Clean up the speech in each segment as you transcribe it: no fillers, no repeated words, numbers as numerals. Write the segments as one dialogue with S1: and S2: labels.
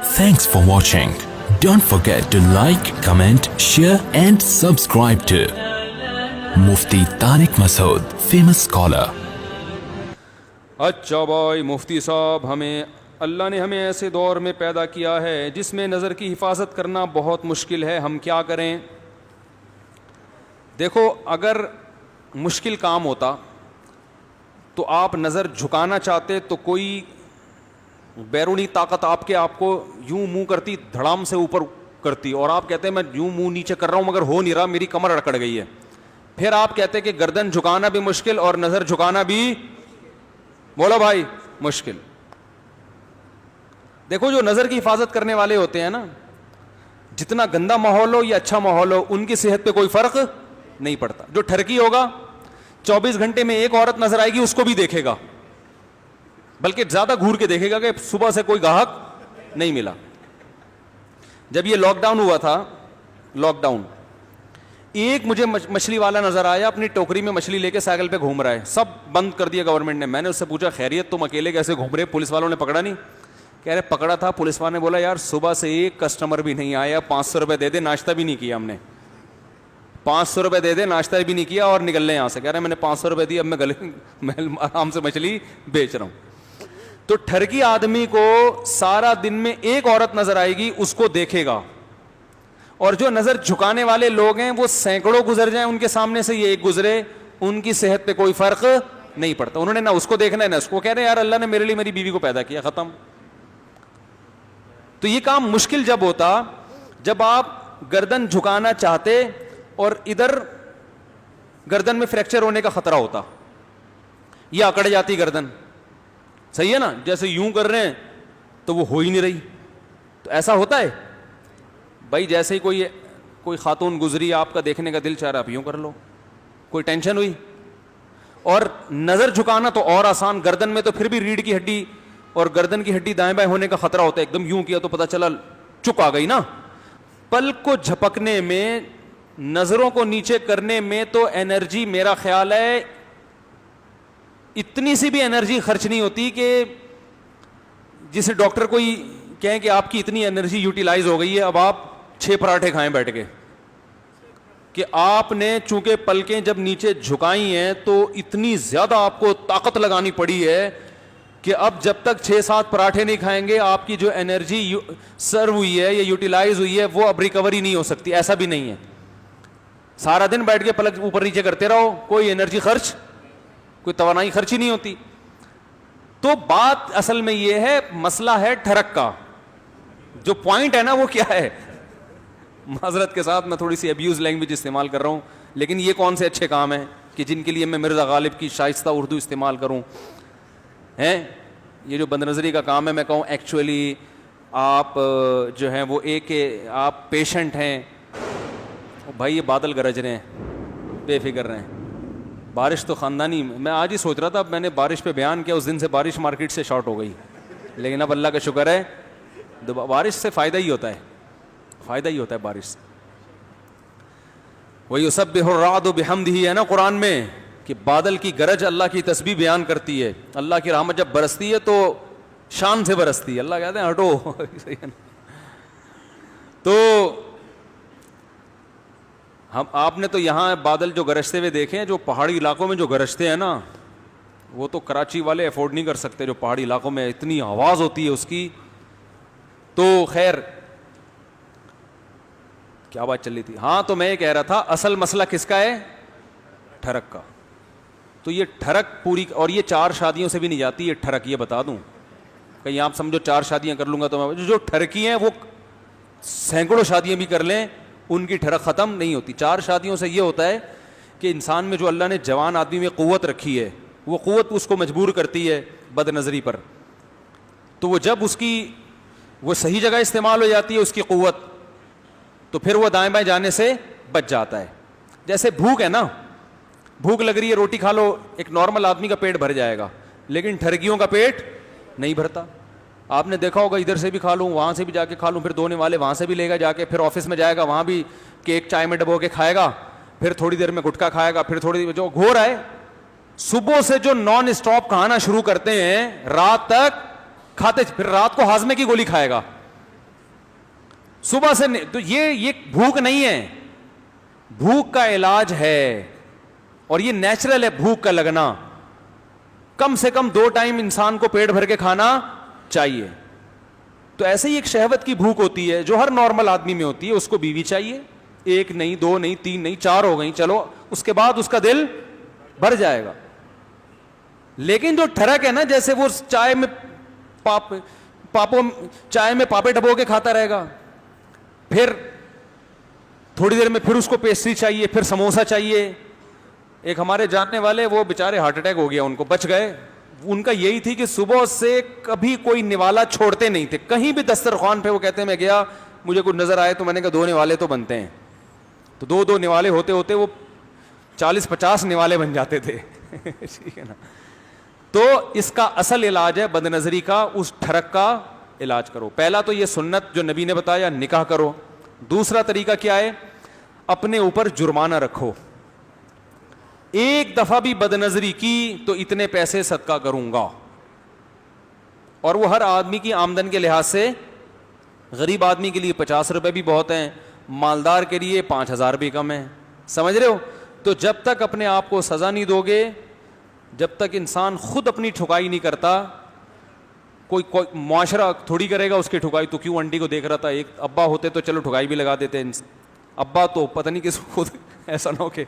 S1: Thanks for watching. Don't forget to like, comment, share and subscribe to Mufti Tariq Masood, famous scholar.
S2: اچھا بھائی مفتی صاحب، اللہ نے ہمیں ایسے دور میں پیدا کیا ہے جس میں نظر کی حفاظت کرنا بہت مشکل ہے، ہم کیا کریں؟ دیکھو، اگر مشکل کام ہوتا تو آپ نظر جھکانا چاہتے تو کوئی بیرونی طاقت آپ کو یوں منہ کرتی، دھڑام سے اوپر کرتی، اور آپ کہتے ہیں میں یوں منہ نیچے کر رہا ہوں مگر ہو نہیں رہا، میری کمر اکڑ گئی ہے. پھر آپ کہتے کہ گردن جھکانا بھی مشکل اور نظر جھکانا بھی، بولو بھائی، مشکل. دیکھو، جو نظر کی حفاظت کرنے والے ہوتے ہیں نا، جتنا گندا ماحول ہو یا اچھا ماحول ہو، ان کی صحت پہ کوئی فرق نہیں پڑتا. جو ٹھرکی ہوگا 24 گھنٹے میں ایک عورت نظر آئے گی، اس کو بھی دیکھے گا، بلکہ زیادہ گھور کے دیکھے گا کہ صبح سے کوئی گاہک نہیں ملا. جب یہ لاک ڈاؤن ہوا تھا، لاک ڈاؤن، ایک مجھے مچھلی والا نظر آیا، اپنی ٹوکری میں مچھلی لے کے سائیکل پہ گھوم رہا ہے. سب بند کر دیا گورنمنٹ نے. میں نے اس سے پوچھا خیریت، تم اکیلے کیسے گھوم رہے؟ پولیس والوں نے پکڑا نہیں؟ کہہ رہے پکڑا تھا. پولیس والوں نے بولا یار صبح سے ایک کسٹمر بھی نہیں آیا، 500 روپے دے دے، ناشتہ بھی نہیں کیا ہم نے، 500 روپے دے دے، ناشتہ بھی نہیں کیا اور نکل لیں یہاں سے. کہہ رہے میں نے 500 روپے دی، اب میں آرام سے مچھلی بیچ رہا ہوں. تو ٹھرکی آدمی کو سارا دن میں ایک عورت نظر آئے گی، اس کو دیکھے گا. اور جو نظر جھکانے والے لوگ ہیں وہ سینکڑوں گزر جائیں ان کے سامنے سے، یہ ایک گزرے، ان کی صحت پہ کوئی فرق نہیں پڑتا. انہوں نے نہ اس کو دیکھنا ہے نہ اس کو. کہہ رہے یار اللہ نے میرے لیے میری بیوی کو پیدا کیا، ختم. تو یہ کام مشکل جب ہوتا جب آپ گردن جھکانا چاہتے اور ادھر گردن میں فریکچر ہونے کا خطرہ ہوتا، یہ اکڑ جاتی گردن. صحیح ہے نا؟ جیسے یوں کر رہے ہیں تو وہ ہو ہی نہیں رہی. تو ایسا ہوتا ہے بھائی، جیسے ہی کوئی خاتون گزری، آپ کا دیکھنے کا دل چاہ رہا، آپ یوں کر لو، کوئی ٹینشن ہوئی. اور نظر جھکانا تو اور آسان، گردن میں تو پھر بھی ریڑھ کی ہڈی اور گردن کی ہڈی دائیں بائیں ہونے کا خطرہ ہوتا ہے. ایک دم یوں کیا تو پتہ چلا چک آ گئی نا. پلک کو جھپکنے میں، نظروں کو نیچے کرنے میں تو انرجی، میرا خیال ہے اتنی سی بھی انرجی خرچ نہیں ہوتی کہ جسے ڈاکٹر کوئی کہیں کہ آپ کی اتنی انرجی یوٹیلائز ہو گئی ہے، اب آپ 6 پراٹھے کھائیں بیٹھ کے. کہ آپ نے چونکہ پلکیں جب نیچے جھکائی ہیں تو اتنی زیادہ آپ کو طاقت لگانی پڑی ہے کہ اب جب تک 6-7 پراٹھے نہیں کھائیں گے، آپ کی جو انرجی سرو ہوئی ہے یا یوٹیلائز ہوئی ہے وہ اب ریکوری نہیں ہو سکتی. ایسا بھی نہیں ہے. سارا دن بیٹھ کے پلک اوپر نیچے کرتے رہو، کوئی انرجی خرچ، کوئی توانائی خرچ ہی نہیں ہوتی. تو بات اصل میں یہ ہے، مسئلہ ہے ٹھرک کا. جو پوائنٹ ہے نا وہ کیا ہے؟ معذرت کے ساتھ میں تھوڑی سی ابیوز لینگویج استعمال کر رہا ہوں، لیکن یہ کون سے اچھے کام ہیں کہ جن کے لیے میں مرزا غالب کی شائستہ اردو استعمال کروں؟ یہ جو بد نظری کا کام ہے، میں کہوں ایکچولی آپ جو ہیں وہ ایک آپ پیشنٹ ہیں. بھائی یہ بادل گرج رہے ہیں، بے فکر رہے ہیں، بارش تو خاندانی. میں آج ہی سوچ رہا تھا، اب میں نے بارش پہ بیان کیا، اس دن سے بارش مارکیٹ سے شارٹ ہو گئی، لیکن اب اللہ کا شکر ہے بارش سے فائدہ ہی ہوتا ہے، فائدہ ہی ہوتا ہے بارش سے. وَيُسَبِّحُ الرَّعْدُ بِحَمْدِهِ ہے نا قرآن میں، کہ بادل کی گرج اللہ کی تسبیح بیان کرتی ہے. اللہ کی رحمت جب برستی ہے تو شان سے برستی ہے. اللہ کہتے ہیں ہٹو. تو آپ نے تو یہاں بادل جو گرجتے ہوئے دیکھے ہیں، جو پہاڑی علاقوں میں جو گرجتے ہیں نا، وہ تو کراچی والے افورڈ نہیں کر سکتے. جو پہاڑی علاقوں میں اتنی آواز ہوتی ہے اس کی. تو خیر، کیا بات چل رہی تھی؟ ہاں، تو میں یہ کہہ رہا تھا اصل مسئلہ کس کا ہے؟ ٹھرک کا. تو یہ ٹھرک پوری، اور یہ 4 شادیوں سے بھی نہیں جاتی یہ ٹھرک. یہ بتا دوں، کہیں آپ سمجھو 4 شادیاں کر لوں گا تو میں، جو ٹھرکی ہیں وہ سینکڑوں شادیاں بھی کر لیں، ان کی ٹھرک ختم نہیں ہوتی. 4 شادیوں سے یہ ہوتا ہے کہ انسان میں جو اللہ نے جوان آدمی میں قوت رکھی ہے، وہ قوت اس کو مجبور کرتی ہے بد نظری پر. تو وہ جب اس کی وہ صحیح جگہ استعمال ہو جاتی ہے اس کی قوت، تو پھر وہ دائیں بائیں جانے سے بچ جاتا ہے. جیسے بھوک ہے نا، بھوک لگ رہی ہے، روٹی کھا لو، ایک نارمل آدمی کا پیٹ بھر جائے گا، لیکن ٹھرکیوں کا پیٹ نہیں بھرتا. آپ نے دیکھا ہوگا، ادھر سے بھی کھا لوں، وہاں سے بھی جا کے کھا لوں، پھر دھونے والے وہاں سے بھی لے گا جا کے، پھر آفس میں جائے گا، وہاں بھی کیک چائے میں ڈبو کے کھائے گا، پھر تھوڑی دیر میں گٹکا کھائے گا، پھر تھوڑی جو گھو رہا ہے. صبح سے جو نان اسٹاپ کھانا شروع کرتے ہیں، رات تک کھاتے، پھر رات کو ہاضمے کی گولی کھائے گا. صبح سے تو یہ بھوک نہیں ہے, بھوک کا علاج ہے, اور یہ نیچرل ہے بھوک کا لگنا. کم سے کم 2 ٹائم انسان کو پیٹ بھر کے کھانا چاہیے. تو ایسے ہی ایک شہوت کی بھوک ہوتی ہے جو ہر نارمل آدمی میں ہوتی ہے. اس کو بیوی چاہیے, 1 نہیں 2 نہیں 3 نہیں 4 ہو گئی, چلو اس کے بعد اس کا دل بھر جائے گا. لیکن جو ٹھڑک ہے نا, جیسے وہ چائے میں چائے میں پاپے ڈبو کے کھاتا رہے گا, پھر تھوڑی دیر میں پھر اس کو پیسٹری چاہیے, پھر سموسا چاہیے. ایک ہمارے جاننے والے, وہ بےچارے ہارٹ اٹیک ہو گیا ان کو, بچ گئے. ان کا یہی تھی کہ صبح سے کبھی کوئی نوالا چھوڑتے نہیں تھے, کہیں بھی دسترخوان پہ وہ کہتے ہیں میں گیا مجھے کچھ نظر آئے تو میں نے کہا 2 نوالے تو بنتے ہیں. تو 2 نوالے ہوتے ہوتے وہ 40-50 نوالے بن جاتے تھے. ٹھیک ہے نا. تو اس کا اصل علاج ہے بد نظری کا, اس ٹھڑک کا علاج کرو. پہلا تو یہ سنت جو نبی نے بتایا, نکاح کرو. دوسرا طریقہ کیا ہے, اپنے اوپر جرمانہ رکھو. ایک دفعہ بھی بد نظری کی تو اتنے پیسے صدقہ کروں گا. اور وہ ہر آدمی کی آمدن کے لحاظ سے, غریب آدمی کے لیے 50 روپے بھی بہت ہیں, مالدار کے لیے 5000 بھی کم ہیں. سمجھ رہے ہو. تو جب تک اپنے آپ کو سزا نہیں دو گے, جب تک انسان خود اپنی ٹھکائی نہیں کرتا, کوئی معاشرہ تھوڑی کرے گا اس کی ٹھکائی. تو کیوں آنٹی کو دیکھ رہا تھا, ایک ابا ہوتے تو چلو ٹھکائی بھی لگا دیتے. ابا تو پتہ نہیں کس خود ایسا نہ ہو کہ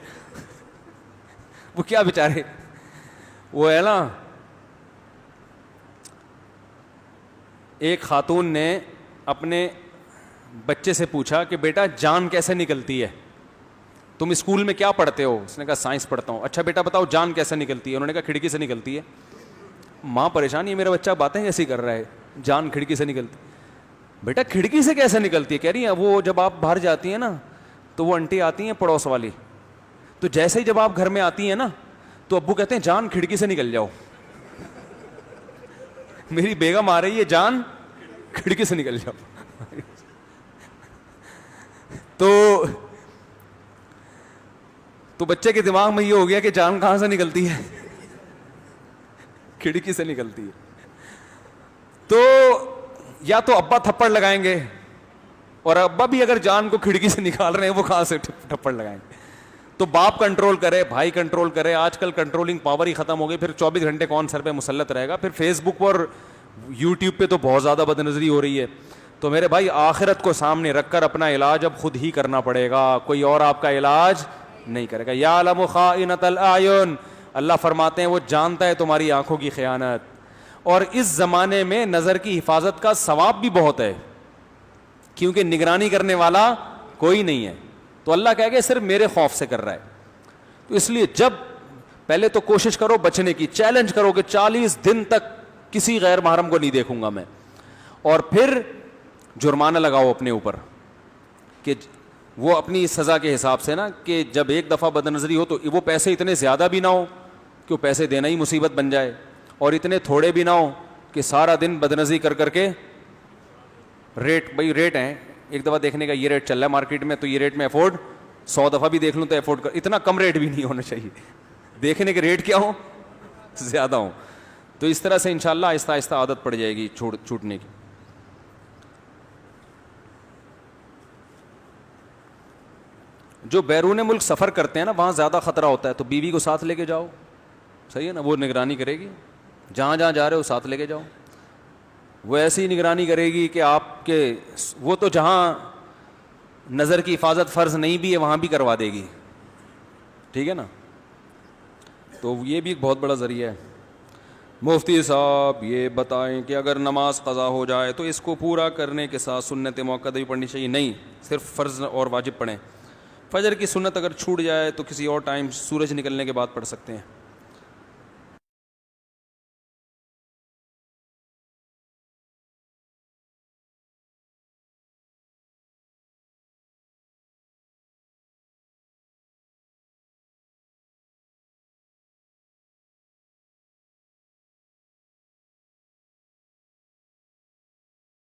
S2: وہ کیا بیچارے, وہ ہے نا, ایک خاتون نے اپنے بچے سے پوچھا کہ بیٹا جان کیسے نکلتی ہے, تم اسکول میں کیا پڑھتے ہو؟ اس نے کہا سائنس پڑھتا ہوں. اچھا بیٹا بتاؤ جان کیسے نکلتی ہے؟ انہوں نے کہا کھڑکی سے نکلتی ہے. ماں پریشان, یہ میرا بچہ باتیں ایسی کر رہا ہے, جان کھڑکی سے نکلتی. بیٹا کھڑکی سے کیسے نکلتی ہے؟ کہہ رہی ہے وہ جب آپ باہر جاتی ہیں نا تو وہ انٹی آتی ہیں پڑوس والی, تو جیسے ہی جب آپ گھر میں آتی ہیں نا تو ابو کہتے ہیں جان کھڑکی سے نکل جاؤ. میری بیگم آ رہی ہے, جان کھڑکی سے نکل جاؤ. تو بچے کے دماغ میں یہ ہو گیا کہ جان کہاں سے نکلتی ہے, کھڑکی سے نکلتی ہے. تو یا تو ابا تھپڑ لگائیں گے, اور ابا بھی اگر جان کو کھڑکی سے نکال رہے ہیں وہ کہاں سے تھپڑ لگائیں گے. تو باپ کنٹرول کرے, بھائی کنٹرول کرے. آج کل کنٹرولنگ پاور ہی ختم ہو گئی. پھر 24 گھنٹے کون سر پہ مسلط رہے گا. پھر فیس بک اور یوٹیوب پہ تو بہت زیادہ بد نظری ہو رہی ہے. تو میرے بھائی آخرت کو سامنے رکھ کر اپنا علاج اب خود ہی کرنا پڑے گا, کوئی اور آپ کا علاج نہیں کرے گا. یعلم خائنۃ الاعین, اللہ فرماتے ہیں وہ جانتا ہے تمہاری آنکھوں کی خیانت. اور اس زمانے میں نظر کی حفاظت کا ثواب بھی بہت ہے, کیونکہ نگرانی کرنے والا کوئی نہیں ہے. تو اللہ کہہ گیا صرف میرے خوف سے کر رہا ہے. تو اس لیے جب پہلے تو کوشش کرو بچنے کی, چیلنج کرو کہ 40 دن تک کسی غیر محرم کو نہیں دیکھوں گا میں, اور پھر جرمانہ لگاؤ اپنے اوپر کہ وہ اپنی سزا کے حساب سے نا, کہ جب ایک دفعہ بد نظری ہو تو وہ پیسے اتنے زیادہ بھی نہ ہو کہ وہ پیسے دینا ہی مصیبت بن جائے, اور اتنے تھوڑے بھی نہ ہو کہ سارا دن بد نظری کر کر کے ریٹ, بھائی ریٹ ہیں ایک دفعہ دیکھنے کا, یہ ریٹ چل رہا ہے مارکیٹ میں تو یہ ریٹ میں افورڈ 100 دفعہ بھی دیکھ لوں تو افورڈ کر. اتنا کم ریٹ بھی نہیں ہونا چاہیے, دیکھنے کے ریٹ کیا ہوں زیادہ ہوں. تو اس طرح سے انشاءاللہ آہستہ آہستہ عادت پڑ جائے گی چھوٹنے کی. جو بیرون ملک سفر کرتے ہیں نا وہاں زیادہ خطرہ ہوتا ہے, تو بیوی کو ساتھ لے کے جاؤ, صحیح ہے نا, وہ نگرانی کرے گی. جہاں جہاں جا رہے ہو ساتھ لے کے جاؤ, وہ ایسی ہی نگرانی کرے گی کہ آپ کے, وہ تو جہاں نظر کی حفاظت فرض نہیں بھی ہے وہاں بھی کروا دے گی. ٹھیک ہے نا. تو یہ بھی ایک بہت بڑا ذریعہ ہے. مفتی صاحب یہ بتائیں کہ اگر نماز قضا ہو جائے تو اس کو پورا کرنے کے ساتھ سنت موقع بھی پڑھنی چاہیے؟ نہیں, صرف فرض اور واجب پڑھیں. فجر کی سنت اگر چھوٹ جائے تو کسی اور ٹائم سورج نکلنے کے بعد پڑھ سکتے ہیں.